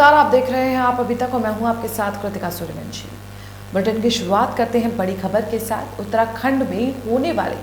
नमस्कार, आप देख रहे हैं आप अभी तक और मैं हूं आपके साथ कृतिका सूर्यवंशी। बुलेटिन की शुरुआत करते हैं बड़ी खबर के साथ। उत्तराखंड में होने वाले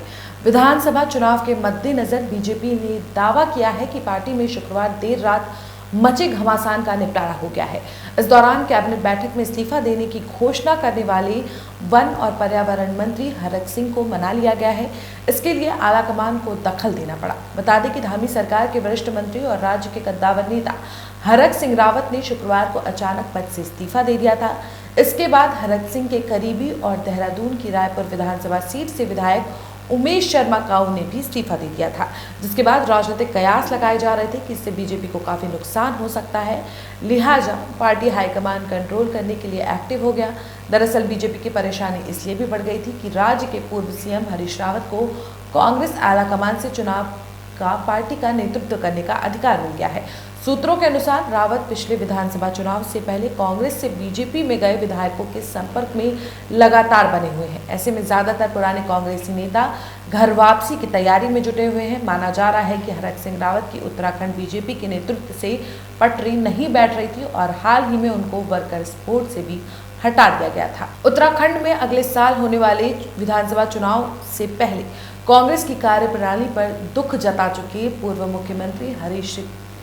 विधानसभा चुनाव के मद्देनजर बीजेपी ने दावा किया है कि पार्टी में शुक्रवार देर रात मचे घमासान का निपटारा हो गया है। इस दौरान कैबिनेट बैठक में इस्तीफा देने की घोषणा करने वाले वन और पर्यावरण मंत्री हरक सिंह को मना लिया गया है। इसके लिए आलाकमान को दखल देना पड़ा। बता दें कि धामी सरकार के वरिष्ठ मंत्री और राज्य के कद्दावर नेता हरक सिंह रावत ने शुक्रवार को अचानक पद से इस्तीफा दे दिया था। इसके बाद हरक सिंह के करीबी और देहरादून की रायपुर विधानसभा सीट से विधायक उमेश शर्मा काऊ ने भी इस्तीफा दे दिया था, जिसके बाद राजनीतिक कयास लगाए जा रहे थे कि इससे बीजेपी को काफी नुकसान हो सकता है। लिहाजा पार्टी हाईकमान कंट्रोल करने के लिए एक्टिव हो गया। दरअसल बीजेपी की परेशानी इसलिए भी बढ़ गई थी कि राज्य के पूर्व सीएम हरीश रावत को कांग्रेस आलाकमान से चुनाव का पार्टी का नेतृत्व करने का अधिकार मिल गया है। सूत्रों के अनुसार रावत पिछले विधानसभा चुनाव से पहले कांग्रेस से बीजेपी में गए विधायकों के संपर्क में लगातार बने हुए हैं। ऐसे में ज्यादातर पुराने कांग्रेसी नेता घर वापसी की तैयारी में जुटे हुए हैं। माना जा रहा है कि हरक सिंह रावत की उत्तराखंड बीजेपी के नेतृत्व से पटरी नहीं बैठ रही थी और हाल ही में उनको वर्कर्स बोर्ड से भी हटा दिया गया था। उत्तराखंड में अगले साल होने वाले विधानसभा चुनाव से पहले कांग्रेस की कार्यप्रणाली पर दुख जता चुके पूर्व मुख्यमंत्री हरीश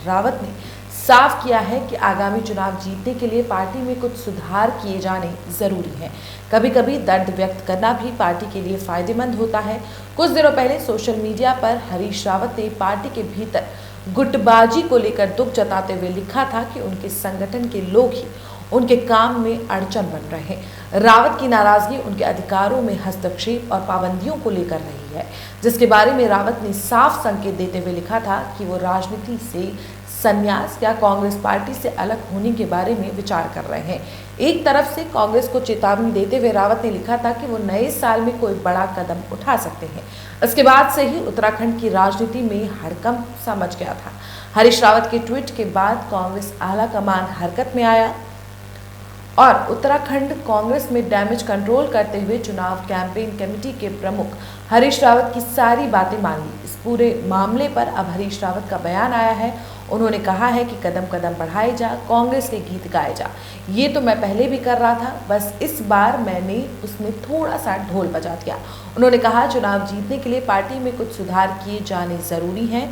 रावत ने साफ किया है कि आगामी चुनाव जीतने के लिए पार्टी में कुछ सुधार किए जाने जरूरी हैं। कभी कभी दर्द व्यक्त करना भी पार्टी के लिए फायदेमंद होता है। कुछ दिनों पहले सोशल मीडिया पर हरीश रावत ने पार्टी के भीतर गुटबाजी को लेकर दुख जताते हुए लिखा था कि उनके संगठन के लोग ही उनके काम में अड़चन बन रहे हैं। रावत की नाराजगी उनके अधिकारों में हस्तक्षेप और पाबंदियों को लेकर रही है, जिसके बारे में रावत ने साफ संकेत देते हुए लिखा था कि वो राजनीति से संन्यास या कांग्रेस पार्टी से अलग होने के बारे में विचार कर रहे हैं। एक तरफ से कांग्रेस को चेतावनी देते हुए रावत ने लिखा था कि वो नए साल में कोई बड़ा कदम उठा सकते हैं। इसके बाद से ही उत्तराखंड की राजनीति में हड़कंप सा मच गया था। हरीश रावत के ट्वीट के बाद कांग्रेस आलाकमान हरकत में आया और उत्तराखंड कांग्रेस में डैमेज कंट्रोल करते हुए चुनाव कैंपेन कमेटी के प्रमुख हरीश रावत की सारी बातें मान ली। इस पूरे मामले पर अब हरीश रावत का बयान आया है। उन्होंने कहा है कि कदम कदम बढ़ाए जा, कांग्रेस के गीत गाए जा। ये तो मैं पहले भी कर रहा था, बस इस बार मैंने उसमें थोड़ा सा ढोल बजा दिया। उन्होंने कहा चुनाव जीतने के लिए पार्टी में कुछ सुधार किए जाने जरूरी हैं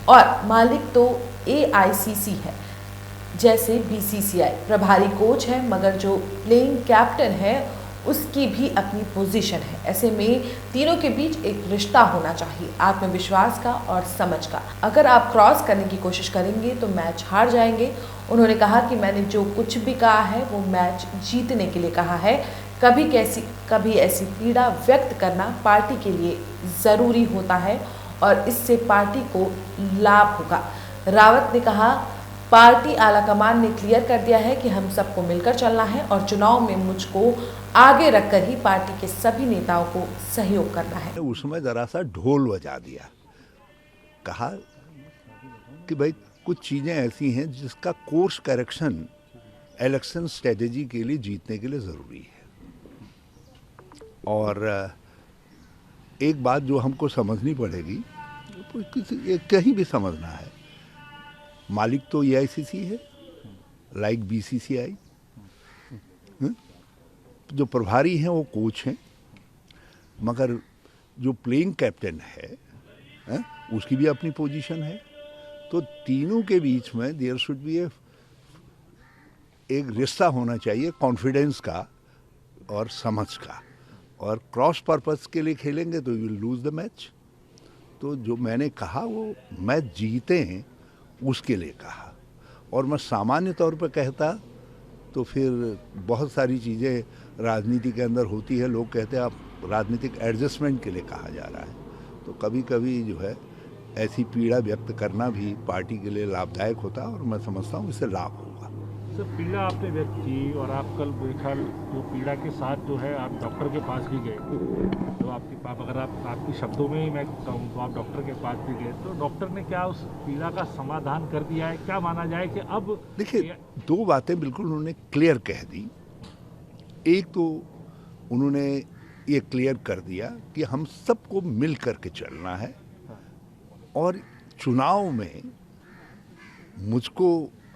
और मालिक तो AICC है, जैसे BCCI प्रभारी कोच है, मगर जो प्लेइंग कैप्टन है उसकी भी अपनी पोजीशन है। ऐसे में तीनों के बीच एक रिश्ता होना चाहिए, आत्मविश्वास का और समझ का। अगर आप क्रॉस करने की कोशिश करेंगे तो मैच हार जाएंगे। उन्होंने कहा कि मैंने जो कुछ भी कहा है वो मैच जीतने के लिए कहा है। कभी ऐसी पीड़ा व्यक्त करना पार्टी के लिए ज़रूरी होता है और इससे पार्टी को लाभ होगा। रावत ने कहा पार्टी आलाकमान ने क्लियर कर दिया है कि हम सबको मिलकर चलना है और चुनाव में मुझको आगे रखकर ही पार्टी के सभी नेताओं को सहयोग करना है। उसमें जरा सा ढोल बजा दिया, कहा कि भाई कुछ चीजें ऐसी हैं जिसका कोर्स करेक्शन इलेक्शन स्ट्रेटेजी के लिए जीतने के लिए जरूरी है। और एक बात जो हमको समझनी पड़ेगी, कहीं भी समझना है, मालिक तो AICC है, लाइक BCCI, जो प्रभारी हैं वो कोच हैं, मगर जो प्लेइंग कैप्टन है उसकी भी अपनी पोजीशन है। तो तीनों के बीच में देयर शुड बी एक रिश्ता होना चाहिए, कॉन्फिडेंस का और समझ का। और क्रॉस पर्पस के लिए खेलेंगे तो विल लूज द मैच। तो जो मैंने कहा वो मैच जीते हैं उसके लिए कहा, और मैं सामान्य तौर पर कहता तो फिर बहुत सारी चीज़ें राजनीति के अंदर होती है। लोग कहते हैं आप राजनीतिक एडजस्टमेंट के लिए कहा जा रहा है, तो कभी कभी जो है ऐसी पीड़ा व्यक्त करना भी पार्टी के लिए लाभदायक होता है और मैं समझता हूँ इससे लाभ होगा। सर, पीड़ा आपने व्यक्त की और आप कल बेखल जो पीड़ा के साथ जो है आप डॉक्टर के पास भी गए, तो अगर आपकी शब्दों में ही मैं कहूँ तो आप डॉक्टर के पास भी गए, तो डॉक्टर ने क्या उस पीड़ा का समाधान कर दिया है? क्या माना जाए कि अब देखिए, दो बातें बिल्कुल उन्होंने क्लियर कह दी। एक तो उन्होंने ये क्लियर कर दिया कि हम सबको मिल करके चलना है और चुनाव में मुझको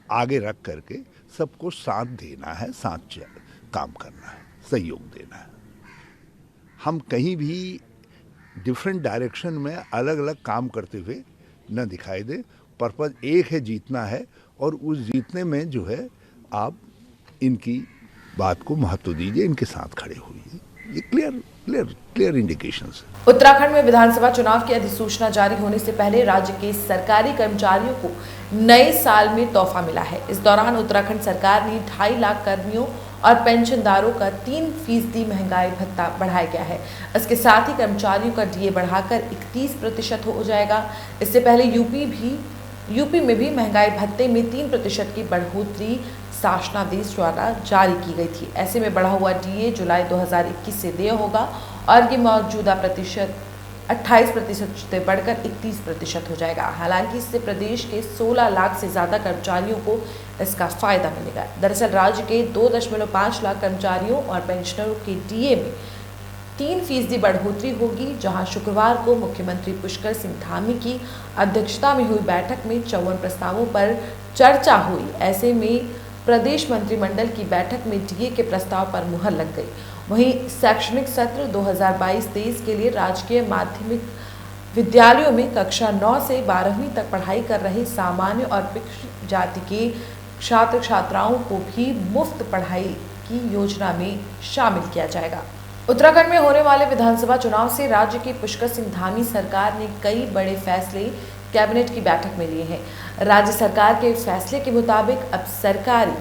आगे रख करके सबको साथ देना है, साथ काम करना है, सहयोग देना है। हम कहीं भी डिफरेंट डायरेक्शन में अलग अलग काम करते हुए न दिखाई दे। पर्पज एक है, जीतना है, और उस जीतने में जो है आप इनकी बात को महत्व दीजिए, इनके साथ खड़े होइए। ये क्लियर इंडिकेशंस है। उत्तराखंड में विधानसभा चुनाव की अधिसूचना जारी होने से पहले राज्य के सरकारी कर्मचारियों को नए साल में तोहफा मिला है। इस दौरान उत्तराखंड सरकार ने 2.5 लाख कर्मियों और पेंशनदारों का 3% महंगाई भत्ता बढ़ाया गया है। इसके साथ ही कर्मचारियों का डीए बढ़ाकर 31% हो जाएगा। इससे पहले यूपी में भी महंगाई भत्ते में 3% की बढ़ोतरी शासनादेश द्वारा जारी की गई थी। ऐसे में बढ़ा हुआ डीए जुलाई 2021 से देय होगा और ये मौजूदा प्रतिशत 28% से बढ़कर 31% हो जाएगा। हालांकि इससे प्रदेश के 16 लाख से ज़्यादा कर्मचारियों को इसका फायदा मिलेगा। दरअसल राज्य के 2.5 लाख कर्मचारियों और पेंशनरों के डीए में 3% बढ़ोतरी होगी। जहां शुक्रवार को मुख्यमंत्री पुष्कर सिंह धामी की अध्यक्षता में हुई बैठक में 54 प्रस्तावों पर चर्चा हुई। ऐसे में प्रदेश मंत्रिमंडल की बैठक में डीए के प्रस्ताव पर मुहर लग गई। वहीं शैक्षणिक सत्र 2022-23 के लिए राजकीय माध्यमिक विद्यालयों में कक्षा 9 से 12वीं तक पढ़ाई कर रहे सामान्य और पिछड़ी जाति के छात्र छात्राओं को भी मुफ्त पढ़ाई की योजना में शामिल किया जाएगा। उत्तराखंड में होने वाले विधानसभा चुनाव से राज्य की पुष्कर सिंह धामी सरकार ने कई बड़े फैसले कैबिनेट की बैठक में लिए हैं। राज्य सरकार के फैसले के मुताबिक अब सरकारी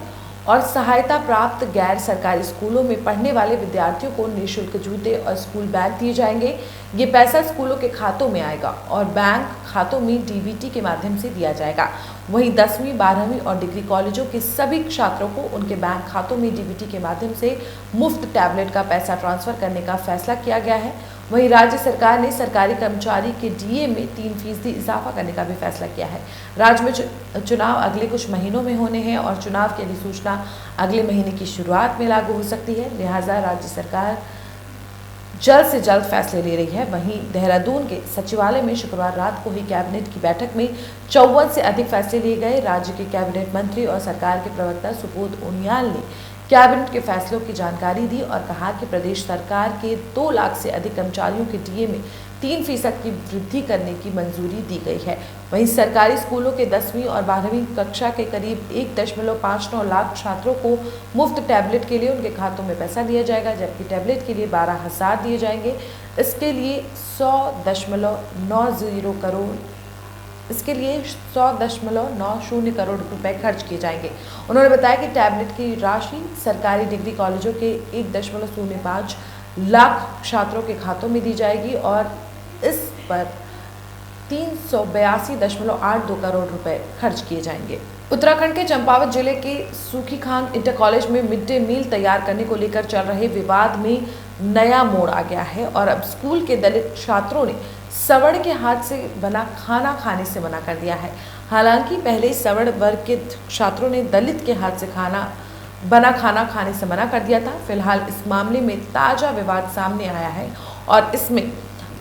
और सहायता प्राप्त गैर सरकारी स्कूलों में पढ़ने वाले विद्यार्थियों को निःशुल्क जूते और स्कूल बैग दिए जाएंगे। ये पैसा स्कूलों के खातों में आएगा और बैंक खातों में डीबीटी के माध्यम से दिया जाएगा। वहीं 10वीं, 12वीं और डिग्री कॉलेजों के सभी छात्रों को उनके बैंक खातों में डीबीटी के माध्यम से मुफ्त टैबलेट का पैसा ट्रांसफर करने का फैसला किया गया है। वहीं राज्य सरकार ने सरकारी कर्मचारी के डीए में 3% इजाफा करने का भी फैसला किया है। राज्य में चुनाव अगले कुछ महीनों में होने हैं और चुनाव की अधिसूचना अगले महीने की शुरुआत में लागू हो सकती है। लिहाजा राज्य सरकार जल्द से जल्द फैसले ले रही है। वहीं देहरादून के सचिवालय में शुक्रवार रात को हुई कैबिनेट की बैठक में 54 से अधिक फैसले लिए गए। राज्य के कैबिनेट मंत्री और सरकार के प्रवक्ता सुबोध उनियाल ने कैबिनेट के फैसलों की जानकारी दी और कहा कि प्रदेश सरकार के 2 लाख से अधिक कर्मचारियों के डीए में 3% की वृद्धि करने की मंजूरी दी गई है। वहीं सरकारी स्कूलों के 10वीं और 12वीं कक्षा के करीब 1.59 लाख छात्रों को मुफ्त टैबलेट के लिए उनके खातों में पैसा दिया जाएगा, जबकि टैबलेट के लिए 12,000 दिए जाएंगे। इसके लिए 100.90 करोड़ रुपए खर्च किए जाएंगे। उन्होंने बताया कि टैबलेट की राशि सरकारी डिग्री कॉलेजों के 1.05 लाख छात्रों के खातों में दी जाएगी और इस पर 382.82 करोड़ रुपए खर्च किए जाएंगे। उत्तराखंड के चंपावत जिले के सूखीखांग इंटर कॉलेज में मिड डे मील तैयार करने को लेकर चल रहे विवाद में नया मोड़ आ गया है और अब स्कूल के दलित छात्रों ने सवर्ण के हाथ से बना खाना खाने से मना कर दिया है। हालांकि पहले सवर्ण वर्ग के छात्रों ने दलित के हाथ से बना खाना खाने से मना कर दिया था। फिलहाल इस मामले में ताजा विवाद सामने आया है और इसमें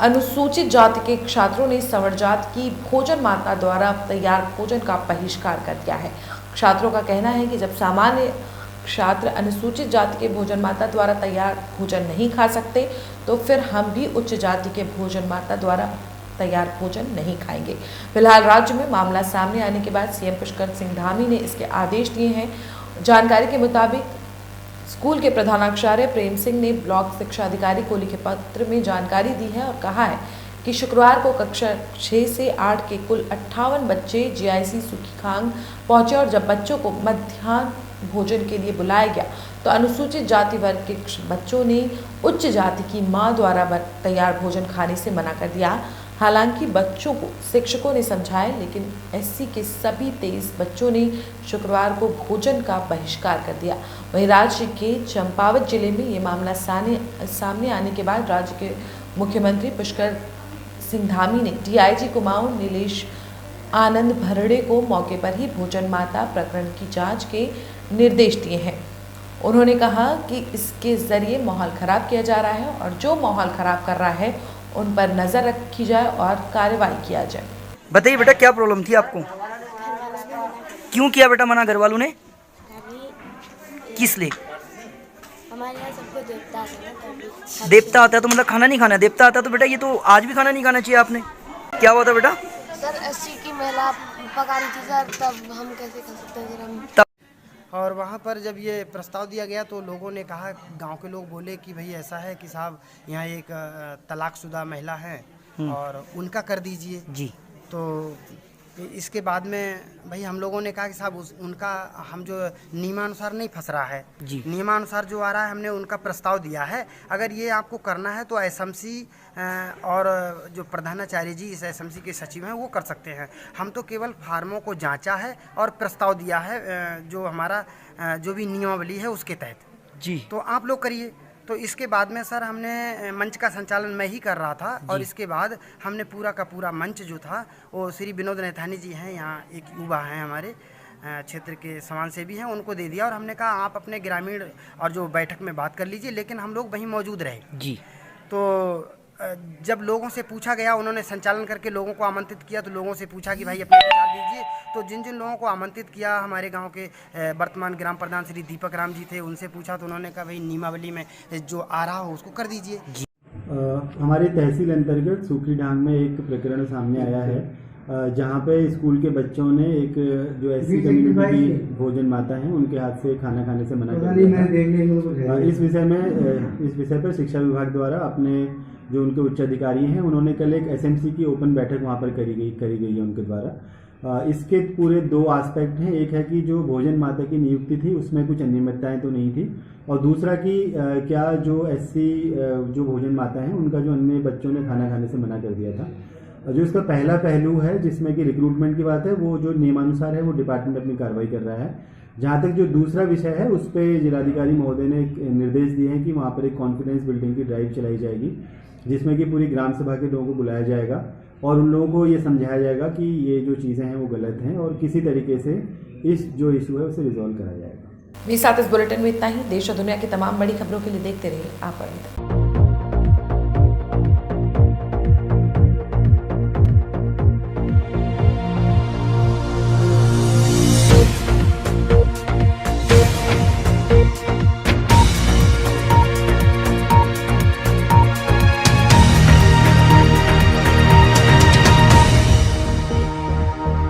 अनुसूचित जाति के छात्रों ने सवर्ण जाति की भोजन माता द्वारा तैयार भोजन का बहिष्कार कर दिया है। छात्रों का कहना है कि जब सामान्य छात्र अनुसूचित जाति के भोजन माता द्वारा तैयार भोजन नहीं खा सकते तो फिर हम भी उच्च जाति के भोजन माता द्वारा तैयार भोजन नहीं खाएंगे। फिलहाल राज्य में मामला सामने आने के बाद सीएम पुष्कर सिंह धामी ने इसके आदेश दिए हैं। जानकारी के मुताबिक स्कूल के प्रधानाचार्य प्रेम सिंह ने ब्लॉक शिक्षा अधिकारी को लिखे पत्र में जानकारी दी है और कहा है कि शुक्रवार को कक्षा 6 से 8 के कुल 58 बच्चे जीआईसी सूखीखांग पहुंचे और जब बच्चों को मध्याह्न भोजन के लिए बुलाया गया तो अनुसूचित जाति वर्ग के बच्चों ने उच्च जाति की मां द्वारा तैयार भोजन खाने से मना कर दिया। हालांकि बच्चों को शिक्षकों ने समझाया, लेकिन एससी के सभी 23 बच्चों ने शुक्रवार को भोजन का बहिष्कार कर दिया। वहीं राज्य के चंपावत जिले में ये मामला सामने आने के बाद राज्य के मुख्यमंत्री पुष्कर सिंह धामी ने डीआईजी कुमाऊं नीलेश आनंद भरड़े को मौके पर ही भोजन माता प्रकरण की जांच के निर्देश दिए हैं। उन्होंने कहा कि इसके जरिए माहौल खराब किया जा रहा है और जो माहौल खराब कर रहा है उन पर नजर रखी जाए और कार्रवाई किया जाए। बताइए बेटा, क्या प्रॉब्लम थी आपको? क्यों किया बेटा मना घर वालों ने? अभी किस लिए? हमारे यहाँ सबको देवता आता है ना, तो अभी देवता आता है तो मतलब खाना नहीं खाना है? देवता आता है तो बेटा ये तो आज भी खाना नहीं खाना चाहिए आपने। क्या हुआ था बेटा? सर 80 की महिला पका रही थी सर, तब हम कैसे खा सकते हैं सर हम। और वहाँ पर जब ये प्रस्ताव दिया गया तो लोगों ने कहा, गांव के लोग बोले कि भाई ऐसा है कि साहब यहाँ एक तलाकशुदा महिला है और उनका कर दीजिए जी। तो इसके बाद में भाई हम लोगों ने कहा कि साहब उनका हम जो नियमानुसार नहीं फंस रहा है जी। नियमानुसार जो आ रहा है हमने उनका प्रस्ताव दिया है। अगर ये आपको करना है तो एसएमसी और जो प्रधानाचार्य जी इस एसएमसी के सचिव हैं वो कर सकते हैं। हम तो केवल फार्मों को जांचा है और प्रस्ताव दिया है जो हमारा जो भी नियमावली है उसके तहत जी। तो आप लोग करिए। तो इसके बाद में सर हमने मंच का संचालन मैं ही कर रहा था और इसके बाद हमने पूरा का पूरा मंच जो था वो श्री विनोद नैथानी जी हैं, यहाँ एक युवा हैं हमारे क्षेत्र के समाज सेवी हैं, उनको दे दिया और हमने कहा आप अपने ग्रामीण और जो बैठक में बात कर लीजिए, लेकिन हम लोग वहीं मौजूद रहे जी। तो जब लोगों से पूछा गया, उन्होंने संचालन करके लोगों को आमंत्रित किया तो लोगों से पूछा कि भाई अपने विचार दीजिए। तो जिन जिन लोगों को आमंत्रित किया हमारे गांव के वर्तमान ग्राम प्रधान श्री दीपक राम जी थे, उनसे पूछा तो उन्होंने कहा भाई नियमावली में जो आ रहा हो उसको कर दीजिए। हमारी तहसील अंतर्गत सूखी ढांग में एक प्रकरण सामने आया है जहां पे स्कूल के बच्चों ने एक जो एससी कम्युनिटी की भोजन माता हैं उनके हाथ से खाना खाने से मना कर दिया था। इस विषय पर शिक्षा विभाग द्वारा अपने जो उनके उच्च अधिकारी हैं उन्होंने कल एक एसएमसी की ओपन बैठक वहां पर करी गई है उनके द्वारा। इसके पूरे दो एस्पेक्ट हैं। एक है कि जो भोजन माता की नियुक्ति थी उसमें कुछ अनियमितताएं तो नहीं थी, और दूसरा कि क्या जो एससी जो भोजन माता हैं उनका जो अन्य बच्चों ने खाना खाने से मना कर दिया था। जो इसका पहला पहलू है जिसमें कि रिक्रूटमेंट की बात है, वो जो नियमानुसार है वो डिपार्टमेंट अपनी कार्रवाई कर रहा है। जहाँ तक जो दूसरा विषय है उस पर जिलाधिकारी महोदय ने निर्देश दिए हैं कि वहाँ पर एक कॉन्फिडेंस बिल्डिंग की ड्राइव चलाई जाएगी जिसमें कि पूरी ग्राम सभा के लोगों को बुलाया जाएगा और उन लोगों को ये समझाया जाएगा कि ये जो चीज़ें हैं वो गलत हैं और किसी तरीके से इस जो इशू है उसे रिजॉल्व कराया जाएगा। मेरे साथ इस बुलेटिन में इतना ही। देश और दुनिया की तमाम बड़ी खबरों के लिए देखते रहिए आप।